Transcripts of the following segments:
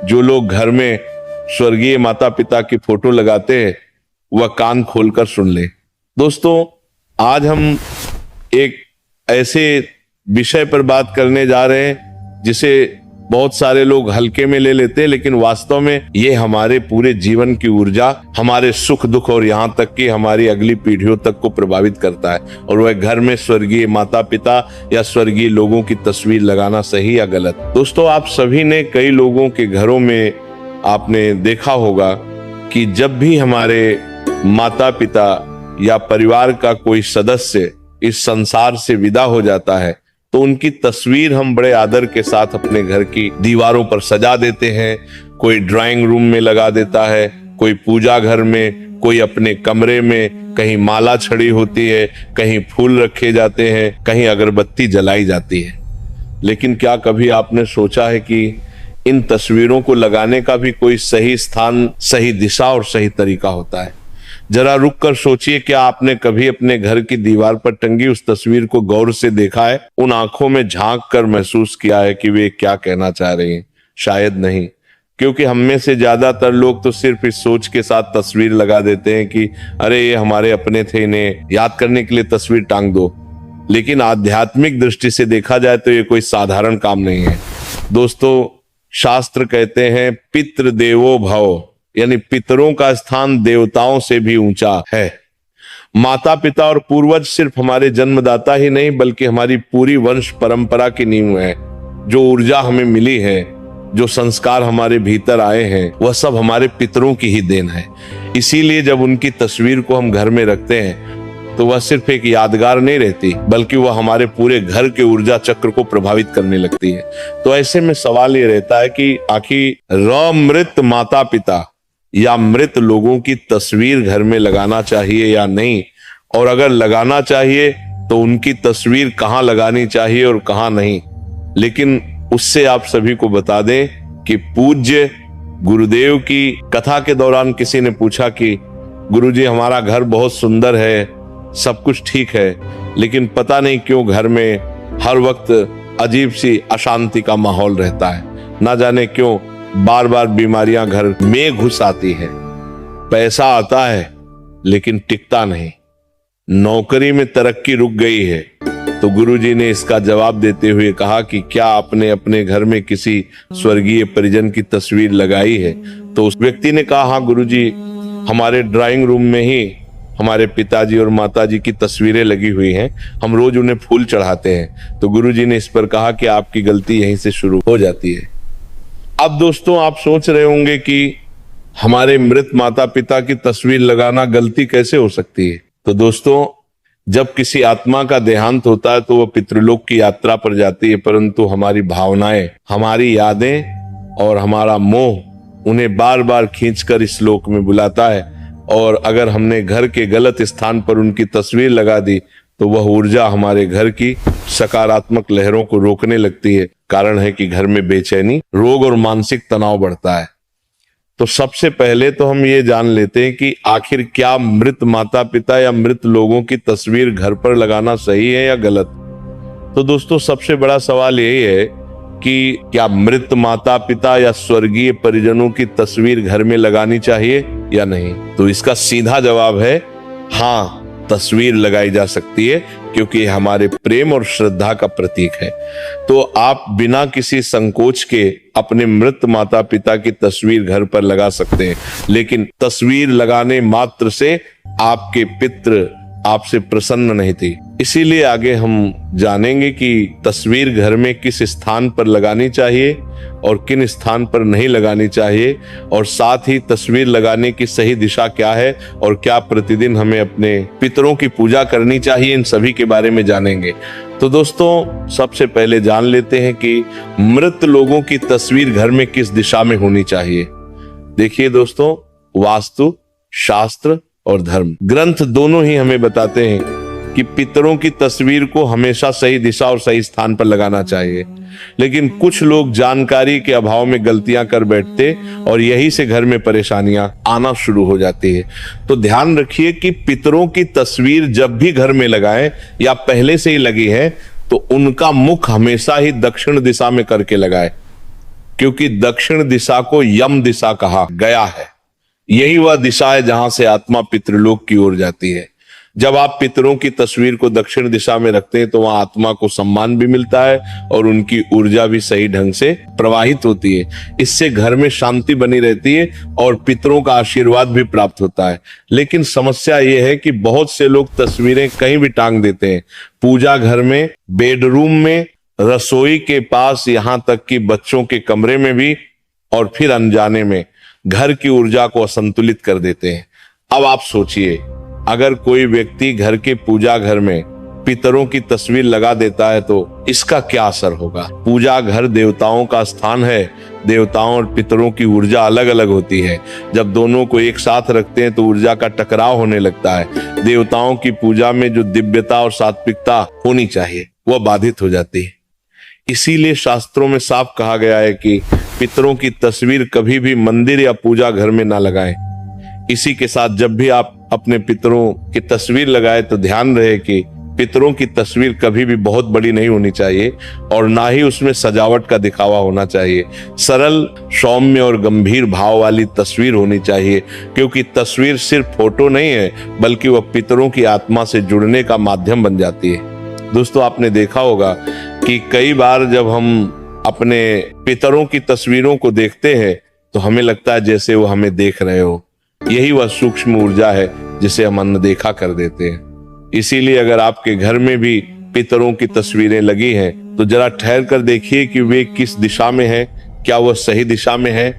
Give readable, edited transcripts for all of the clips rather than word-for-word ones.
जो लोग घर में स्वर्गीय माता पिता की फोटो लगाते हैं वह कान खोलकर सुन ले। दोस्तों, आज हम एक ऐसे विषय पर बात करने जा रहे हैं जिसे बहुत सारे लोग हल्के में ले लेते हैं, लेकिन वास्तव में ये हमारे पूरे जीवन की ऊर्जा, हमारे सुख दुख और यहाँ तक कि हमारी अगली पीढ़ियों तक को प्रभावित करता है। और वह घर में स्वर्गीय माता पिता या स्वर्गीय लोगों की तस्वीर लगाना सही या गलत। दोस्तों, आप सभी ने कई लोगों के घरों में आपने देखा होगा कि जब भी हमारे माता पिता या परिवार का कोई सदस्य इस संसार से विदा हो जाता है तो उनकी तस्वीर हम बड़े आदर के साथ अपने घर की दीवारों पर सजा देते हैं। कोई ड्राइंग रूम में लगा देता है, कोई पूजा घर में, कोई अपने कमरे में, कहीं माला छड़ी होती है, कहीं फूल रखे जाते हैं, कहीं अगरबत्ती जलाई जाती है। लेकिन क्या कभी आपने सोचा है कि इन तस्वीरों को लगाने का भी कोई सही स्थान, सही दिशा और सही तरीका होता है? जरा रुक कर सोचिए, क्या आपने कभी अपने घर की दीवार पर टंगी उस तस्वीर को गौर से देखा है? उन आंखों में झांक कर महसूस किया है कि वे क्या कहना चाह रही हैं? शायद नहीं, क्योंकि हम में से ज्यादातर लोग तो सिर्फ इस सोच के साथ तस्वीर लगा देते हैं कि अरे ये हमारे अपने थे, इन्हें याद करने के लिए तस्वीर टांग दो। लेकिन आध्यात्मिक दृष्टि से देखा जाए तो ये कोई साधारण काम नहीं है। दोस्तों, शास्त्र कहते हैं पितृ देवो भव, यानी पितरों का स्थान देवताओं से भी ऊंचा है। माता पिता और पूर्वज सिर्फ हमारे जन्मदाता ही नहीं बल्कि हमारी पूरी वंश परंपरा की नींव है। जो ऊर्जा हमें मिली है, जो संस्कार हमारे भीतर आए हैं, वह सब हमारे पितरों की ही देन है। इसीलिए जब उनकी तस्वीर को हम घर में रखते हैं तो वह सिर्फ एक यादगार नहीं रहती बल्कि वह हमारे पूरे घर के ऊर्जा चक्र को प्रभावित करने लगती है। तो ऐसे में सवाल ये रहता है कि आखिर मृत माता पिता या मृत लोगों की तस्वीर घर में लगाना चाहिए या नहीं, और अगर लगाना चाहिए तो उनकी तस्वीर कहाँ लगानी चाहिए और कहाँ नहीं। लेकिन उससे आप सभी को बता दें कि पूज्य गुरुदेव की कथा के दौरान किसी ने पूछा कि गुरुजी, हमारा घर बहुत सुंदर है, सब कुछ ठीक है, लेकिन पता नहीं क्यों घर में हर वक्त अजीब सी अशांति का माहौल रहता है। ना जाने क्यों बार बार बीमारियां घर में घुस आती है। पैसा आता है लेकिन टिकता नहीं, नौकरी में तरक्की रुक गई है। तो गुरुजी ने इसका जवाब देते हुए कहा कि क्या आपने अपने घर में किसी स्वर्गीय परिजन की तस्वीर लगाई है? तो उस व्यक्ति ने कहा, हाँ गुरुजी, हमारे ड्राइंग रूम में ही हमारे पिताजी और माताजी की तस्वीरें लगी हुई हैं, हम रोज उन्हें फूल चढ़ाते हैं। तो गुरुजी ने इस पर कहा कि आपकी गलती यहीं से शुरू हो जाती है। अब दोस्तों, आप सोच रहे होंगे कि हमारे मृत माता पिता की तस्वीर लगाना गलती कैसे हो सकती है? तो दोस्तों, जब किसी आत्मा का देहांत होता है तो वह पितृलोक की यात्रा पर जाती है, परंतु हमारी भावनाएं, हमारी यादें और हमारा मोह उन्हें बार बार खींचकर इस लोक में बुलाता है। और अगर हमने घर के गलत स्थान पर उनकी तस्वीर लगा दी तो वह ऊर्जा हमारे घर की सकारात्मक लहरों को रोकने लगती है। कारण है कि घर में बेचैनी, रोग और मानसिक तनाव बढ़ता है। तो सबसे पहले तो हम ये जान लेते हैं कि आखिर क्या मृत माता पिता या मृत लोगों की तस्वीर घर पर लगाना सही है या गलत? तो दोस्तों, सबसे बड़ा सवाल यही है कि क्या मृत माता पिता या स्वर्गीय परिजनों की तस्वीर घर में लगानी चाहिए या नहीं? तो इसका सीधा जवाब है हाँ, तस्वीर लगाई जा सकती है, क्योंकि हमारे प्रेम और श्रद्धा का प्रतीक है। तो आप बिना किसी संकोच के अपने मृत माता पिता की तस्वीर घर पर लगा सकते हैं, लेकिन तस्वीर लगाने मात्र से आपके पितृ आपसे प्रसन्न नहीं थी। इसीलिए आगे हम जानेंगे कि तस्वीर घर में किस स्थान पर लगानी चाहिए और किन स्थान पर नहीं लगानी चाहिए, और साथ ही तस्वीर लगाने की सही दिशा क्या है और क्या प्रतिदिन हमें अपने पितरों की पूजा करनी चाहिए, इन सभी के बारे में जानेंगे। तो दोस्तों, सबसे पहले जान लेते हैं कि मृत लोगों की तस्वीर घर में किस दिशा में होनी चाहिए। देखिए दोस्तों, वास्तु, शास्त्र और धर्म ग्रंथ दोनों ही हमें बताते हैं कि पितरों की तस्वीर को हमेशा सही दिशा और सही स्थान पर लगाना चाहिए। लेकिन कुछ लोग जानकारी के अभाव में गलतियां कर बैठते और यही से घर में परेशानियां आना शुरू हो जाती है। तो ध्यान रखिए कि पितरों की तस्वीर जब भी घर में लगाएं या पहले से ही लगी है तो उनका मुख हमेशा ही दक्षिण दिशा में करके लगाएं, क्योंकि दक्षिण दिशा को यम दिशा कहा गया है। यही वह दिशा है जहां से आत्मा पितृलोक की ओर जाती है। जब आप पितरों की तस्वीर को दक्षिण दिशा में रखते हैं तो वहां आत्मा को सम्मान भी मिलता है और उनकी ऊर्जा भी सही ढंग से प्रवाहित होती है। इससे घर में शांति बनी रहती है और पितरों का आशीर्वाद भी प्राप्त होता है। लेकिन समस्या यह है कि बहुत से लोग तस्वीरें कहीं भी टांग देते हैं, पूजा घर में, बेडरूम में, रसोई के पास, यहां तक कि बच्चों के कमरे में भी, और फिर अनजाने में घर की ऊर्जा को असंतुलित कर देते हैं। अब आप सोचिए, अगर कोई व्यक्ति घर के पूजा घर में पितरों की तस्वीर लगा देता है तो इसका क्या असर होगा। पूजा घर देवताओं का स्थान है। देवताओं और पितरों की ऊर्जा अलग अलग होती है। जब दोनों को एक साथ रखते हैं तो ऊर्जा का टकराव होने लगता है। देवताओं की पूजा में जो दिव्यता और सात्विकता होनी चाहिए वह बाधित हो जाती है। इसीलिए शास्त्रों में साफ कहा गया है कि पितरों की तस्वीर कभी भी मंदिर या पूजा घर में ना लगाएं। इसी के साथ जब भी आप अपने पितरों की तस्वीर लगाए तो ध्यान रहे कि पितरों की तस्वीर कभी भी बहुत बड़ी नहीं होनी चाहिए और ना ही उसमें सजावट का दिखावा होना चाहिए। सरल, सौम्य और गंभीर भाव वाली तस्वीर होनी चाहिए, क्योंकि तस्वीर सिर्फ फोटो नहीं है बल्कि वह पितरों की आत्मा से जुड़ने का माध्यम बन जाती है। दोस्तों, आपने देखा होगा कि कई बार जब हम अपने पितरों की तस्वीरों को देखते हैं तो हमें लगता है जैसे वो हमें देख रहे हो। यही वह सूक्ष्म ऊर्जा है जिसे हम अनदेखा कर देते हैं। इसीलिए अगर आपके घर में भी पितरों की तस्वीरें लगी हैं तो जरा ठहर कर देखिए कि वे किस दिशा में है, क्या वह सही दिशा में है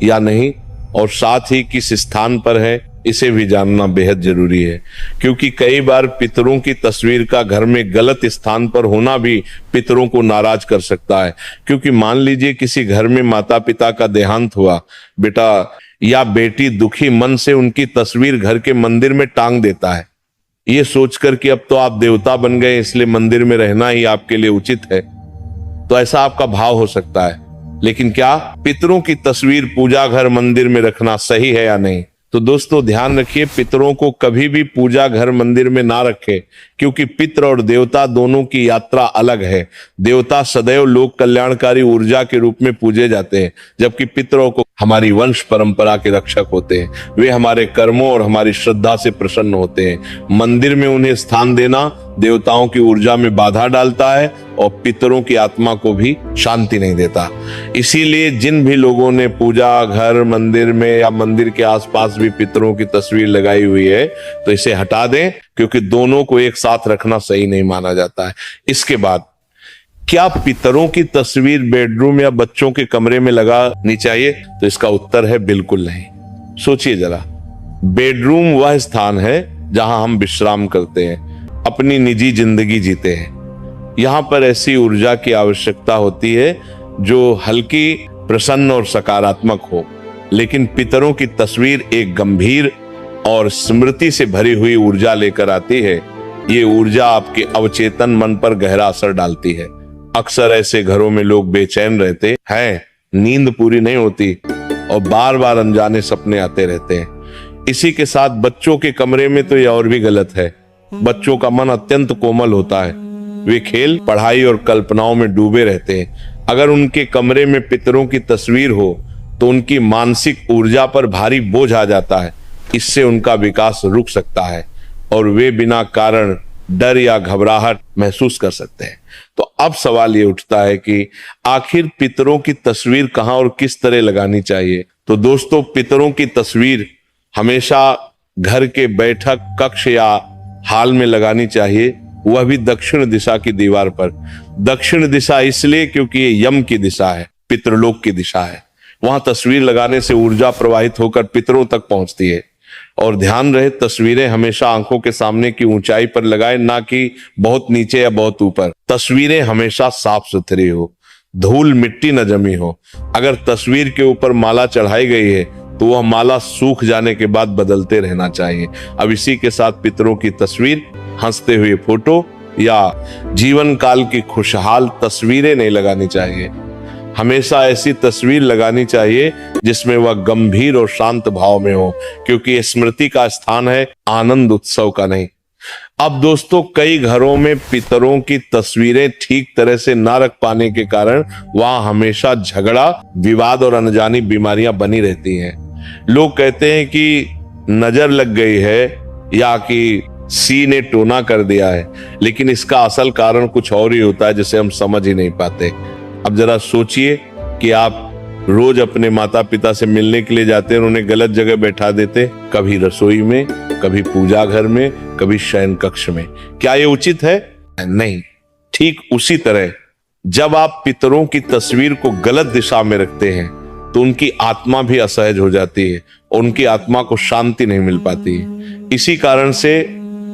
या नहीं, और साथ ही किस स्थान पर है, इसे भी जानना बेहद जरूरी है। क्योंकि कई बार पितरों की तस्वीर का घर में गलत स्थान पर होना भी पितरों को नाराज कर सकता है। क्योंकि मान लीजिए किसी घर में माता पिता का देहांत हुआ, बेटा या बेटी दुखी मन से उनकी तस्वीर घर के मंदिर में टांग देता है, ये सोचकर कि अब तो आप देवता बन गए इसलिए मंदिर में रहना ही आपके लिए उचित है। तो ऐसा आपका भाव हो सकता है। लेकिन क्या पितरों की तस्वीर पूजा घर मंदिर में रखना सही है या नहीं? तो दोस्तों ध्यान रखिए, पितरों को कभी भी पूजा घर मंदिर में ना रखें, क्योंकि पितर और देवता दोनों की यात्रा अलग है। देवता सदैव लोक कल्याणकारी ऊर्जा के रूप में पूजे जाते हैं, जबकि पितरों को हमारी वंश परंपरा के रक्षक होते हैं। वे हमारे कर्मों और हमारी श्रद्धा से प्रसन्न होते हैं। मंदिर में उन्हें स्थान देना देवताओं की ऊर्जा में बाधा डालता है और पितरों की आत्मा को भी शांति नहीं देता। इसीलिए जिन भी लोगों ने पूजा घर मंदिर में या मंदिर के आसपास भी पितरों की तस्वीर लगाई हुई है तो इसे हटा दें, क्योंकि दोनों को एक साथ रखना सही नहीं माना जाता है। इसके बाद क्या पितरों की तस्वीर बेडरूम या बच्चों के कमरे में लगानी चाहिए? तो इसका उत्तर है बिल्कुल नहीं। सोचिए जरा, बेडरूम वह स्थान है जहां हम विश्राम करते हैं, अपनी निजी जिंदगी जीते हैं। यहां पर ऐसी ऊर्जा की आवश्यकता होती है जो हल्की, प्रसन्न और सकारात्मक हो। लेकिन पितरों की तस्वीर एक गंभीर और स्मृति से भरी हुई ऊर्जा लेकर आती है। ये ऊर्जा आपके अवचेतन मन पर गहरा असर डालती है। अक्सर ऐसे घरों में लोग बेचैन रहते हैं, नींद पूरी नहीं होती और बार बार अनजाने सपने आते रहते हैं। इसी के साथ बच्चों के कमरे में तो यह और भी गलत है। बच्चों का मन अत्यंत कोमल होता है, वे खेल, पढ़ाई और कल्पनाओं में डूबे रहते हैं। अगर उनके कमरे में पितरों की तस्वीर हो तो उनकी मानसिक ऊर्जा पर भारी बोझ आ जाता है। इससे उनका विकास रुक सकता है और वे बिना कारण डर या घबराहट महसूस कर सकते हैं। तो अब सवाल ये उठता है कि आखिर पितरों की तस्वीर कहां और किस तरह लगानी चाहिए? तो दोस्तों, पितरों की तस्वीर हमेशा घर के बैठक कक्ष या हाल में लगानी चाहिए, वह भी दक्षिण दिशा की दीवार पर। दक्षिण दिशा इसलिए क्योंकि ये यम की दिशा है, पितृलोक की दिशा है। वहां तस्वीर लगाने से ऊर्जा प्रवाहित होकर पितरों तक पहुंचती है। और ध्यान रहे, तस्वीरें हमेशा आंखों के सामने की ऊंचाई पर लगाएं, ना कि बहुत नीचे या बहुत ऊपर। तस्वीरें हमेशा साफ सुथरी हो, धूल मिट्टी न जमी हो। अगर तस्वीर के ऊपर माला चढ़ाई गई है तो वह माला सूख जाने के बाद बदलते रहना चाहिए। अब इसी के साथ पितरों की तस्वीर, हंसते हुए फोटो या जीवन काल की खुशहाल तस्वीरें नहीं लगानी चाहिए। हमेशा ऐसी तस्वीर लगानी चाहिए जिसमें वह गंभीर और शांत भाव में हो, क्योंकि यह स्मृति का स्थान है, आनंद उत्सव का नहीं। अब दोस्तों कई घरों में पितरों की तस्वीरें ठीक तरह से ना रख पाने के कारण वहां हमेशा झगड़ा, विवाद और अनजानी बीमारियां बनी रहती हैं। लोग कहते हैं कि नजर लग गई है या कि सी ने टोना कर दिया है, लेकिन इसका असल कारण कुछ और ही होता है जिसे हम समझ ही नहीं पाते। अब जरा सोचिए कि आप रोज अपने माता पिता से मिलने के लिए जाते हैं और उन्हें गलत जगह बैठा देते, कभी रसोई में, कभी पूजा घर में, कभी शयन कक्ष में। क्या ये उचित है? नहीं। ठीक उसी तरह जब आप पितरों की तस्वीर को गलत दिशा में रखते हैं तो उनकी आत्मा भी असहज हो जाती है और उनकी आत्मा को शांति नहीं मिल पाती है। इसी कारण से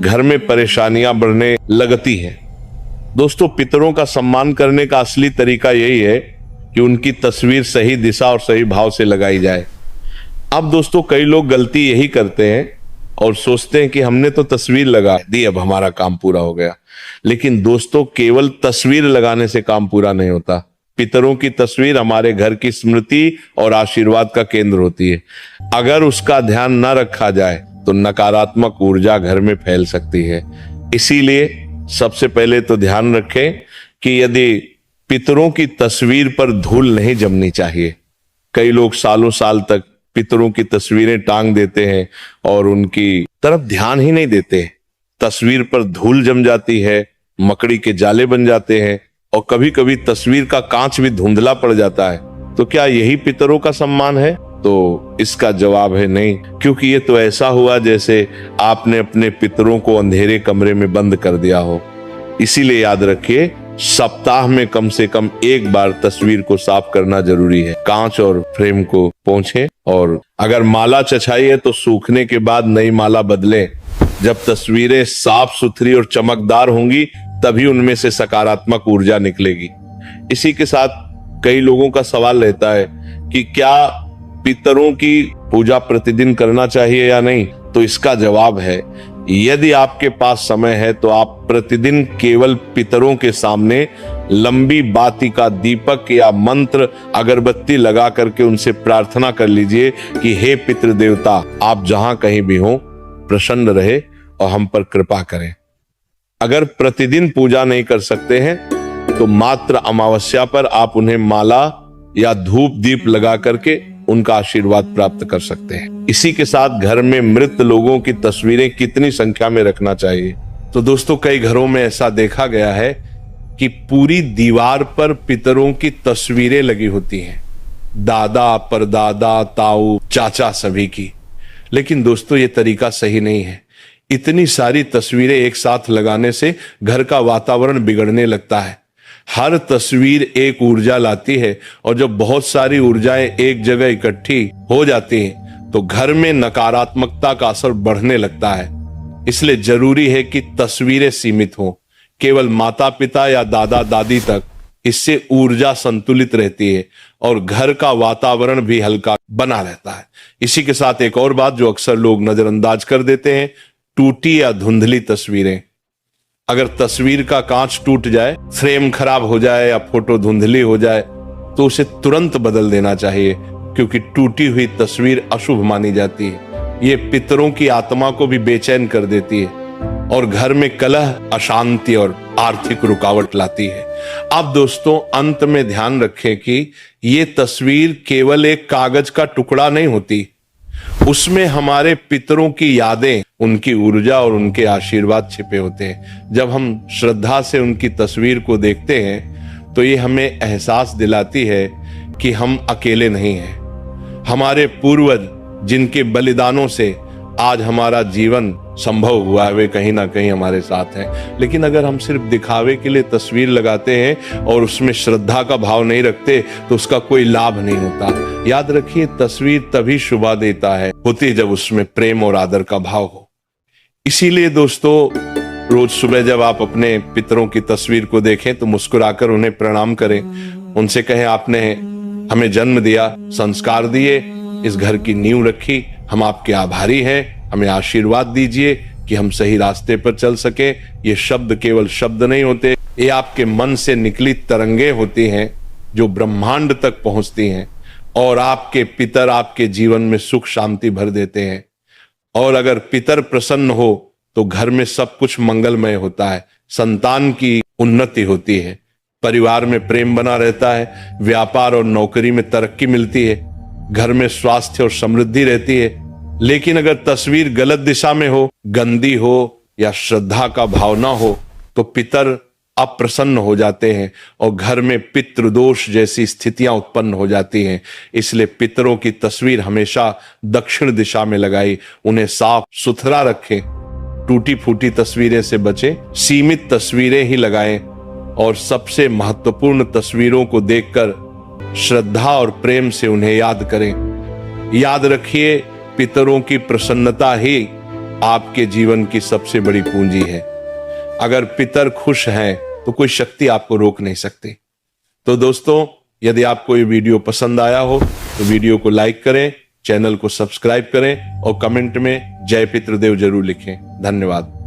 घर में परेशानियां बढ़ने लगती हैं। दोस्तों, पितरों का सम्मान करने का असली तरीका यही है कि उनकी तस्वीर सही दिशा और सही भाव से लगाई जाए। अब दोस्तों कई लोग गलती यही करते हैं और सोचते हैं कि हमने तो तस्वीर लगा दी, अब हमारा काम पूरा हो गया। लेकिन दोस्तों, केवल तस्वीर लगाने से काम पूरा नहीं होता। पितरों की तस्वीर हमारे घर की स्मृति और आशीर्वाद का केंद्र होती है। अगर उसका ध्यान न रखा जाए तो नकारात्मक ऊर्जा घर में फैल सकती है। इसीलिए सबसे पहले तो ध्यान रखें कि यदि पितरों की तस्वीर पर धूल नहीं जमनी चाहिए। कई लोग सालों साल तक पितरों की तस्वीरें टांग देते हैं और उनकी तरफ ध्यान ही नहीं देते। तस्वीर पर धूल जम जाती है, मकड़ी के जाले बन जाते हैं और कभी कभी तस्वीर का कांच भी धुंधला पड़ जाता है। तो क्या यही पितरों का सम्मान है? तो इसका जवाब है नहीं, क्योंकि ये तो ऐसा हुआ जैसे आपने अपने पितरों को अंधेरे कमरे में बंद कर दिया हो। इसीलिए याद रखिए, सप्ताह में कम से कम एक बार तस्वीर को साफ करना जरूरी है। कांच और फ्रेम को पोंछें और अगर माला चछाई है तो सूखने के बाद नई माला बदलें। जब तस्वीरें साफ सुथरी और चमकदार होंगी तभी उनमें से सकारात्मक ऊर्जा निकलेगी। इसी के साथ कई लोगों का सवाल रहता है कि क्या पितरों की पूजा प्रतिदिन करना चाहिए या नहीं? तो इसका जवाब है, यदि आपके पास समय है तो आप प्रतिदिन केवल पितरों के सामने लंबी बाती का दीपक या मंत्र अगरबत्ती लगा करके उनसे प्रार्थना कर लीजिए कि हे पितृ देवता, आप जहां कहीं भी हो प्रसन्न रहे और हम पर कृपा करें। अगर प्रतिदिन पूजा नहीं कर सकते हैं तो मात्र अमावस्या पर आप उन्हें माला या धूप दीप लगा करके उनका आशीर्वाद प्राप्त कर सकते हैं। इसी के साथ घर में मृत लोगों की तस्वीरें कितनी संख्या में रखना चाहिए? तो दोस्तों, कई घरों में ऐसा देखा गया है कि पूरी दीवार पर पितरों की तस्वीरें लगी होती हैं, दादा, परदादा, ताऊ, चाचा सभी की। लेकिन दोस्तों, ये तरीका सही नहीं है। इतनी सारी तस्वीरें एक साथ लगाने से घर का वातावरण बिगड़ने लगता है। हर तस्वीर एक ऊर्जा लाती है और जब बहुत सारी ऊर्जाएं एक जगह इकट्ठी हो जाती हैं तो घर में नकारात्मकता का असर बढ़ने लगता है। इसलिए जरूरी है कि तस्वीरें सीमित हों, केवल माता पिता या दादा दादी तक। इससे ऊर्जा संतुलित रहती है और घर का वातावरण भी हल्का बना रहता है। इसी के साथ एक और बात जो अक्सर लोग नजरअंदाज कर देते हैं, टूटी या धुंधली तस्वीरें। अगर तस्वीर का कांच टूट जाए, फ्रेम खराब हो जाए या फोटो धुंधली हो जाए तो उसे तुरंत बदल देना चाहिए, क्योंकि टूटी हुई तस्वीर अशुभ मानी जाती है। ये पितरों की आत्मा को भी बेचैन कर देती है और घर में कलह, अशांति और आर्थिक रुकावट लाती है। अब दोस्तों, अंत में ध्यान रखें कि ये तस्वीर केवल एक कागज का टुकड़ा नहीं होती, उसमें हमारे पितरों की यादें, उनकी ऊर्जा और उनके आशीर्वाद छिपे होते हैं। जब हम श्रद्धा से उनकी तस्वीर को देखते हैं तो ये हमें एहसास दिलाती है कि हम अकेले नहीं हैं। हमारे पूर्वज जिनके बलिदानों से आज हमारा जीवन संभव हुआ है, वे कहीं ना कहीं हमारे साथ हैं। लेकिन अगर हम सिर्फ दिखावे के लिए तस्वीर लगाते हैं और उसमें श्रद्धा का भाव नहीं रखते तो उसका कोई लाभ नहीं होता। याद रखिए, तस्वीर तभी शोभा देता है होती जब उसमें प्रेम और आदर का भाव हो। इसीलिए दोस्तों, रोज सुबह जब आप अपने पितरों की तस्वीर को देखें तो मुस्कुराकर उन्हें प्रणाम करें। उनसे कहें, आपने हमें जन्म दिया, संस्कार दिए, इस घर की नींव रखी, हम आपके आभारी हैं, हमें आशीर्वाद दीजिए कि हम सही रास्ते पर चल सके। ये शब्द केवल शब्द नहीं होते, ये आपके मन से निकली तरंगे होती हैं जो ब्रह्मांड तक पहुंचती हैं और आपके पितर आपके जीवन में सुख शांति भर देते हैं। और अगर पितर प्रसन्न हो तो घर में सब कुछ मंगलमय होता है, संतान की उन्नति होती है, परिवार में प्रेम बना रहता है, व्यापार और नौकरी में तरक्की मिलती है, घर में स्वास्थ्य और समृद्धि रहती है। लेकिन अगर तस्वीर गलत दिशा में हो, गंदी हो या श्रद्धा का भाव ना हो तो पितर अप्रसन्न हो जाते हैं और घर में पितृदोष जैसी स्थितियां उत्पन्न हो जाती हैं। इसलिए पितरों की तस्वीर हमेशा दक्षिण दिशा में लगाई, उन्हें साफ सुथरा रखें, टूटी फूटी तस्वीरें से बचें, सीमित तस्वीरें ही लगाएं और सबसे महत्वपूर्ण तस्वीरों को देखकर श्रद्धा और प्रेम से उन्हें याद करें। याद रखिए, पितरों की प्रसन्नता ही आपके जीवन की सबसे बड़ी पूंजी है। अगर पितर खुश हैं तो कोई शक्ति आपको रोक नहीं सकती। तो दोस्तों, यदि आपको ये वीडियो पसंद आया हो तो वीडियो को लाइक करें, चैनल को सब्सक्राइब करें और कमेंट में जय पितृदेव जरूर लिखें। धन्यवाद।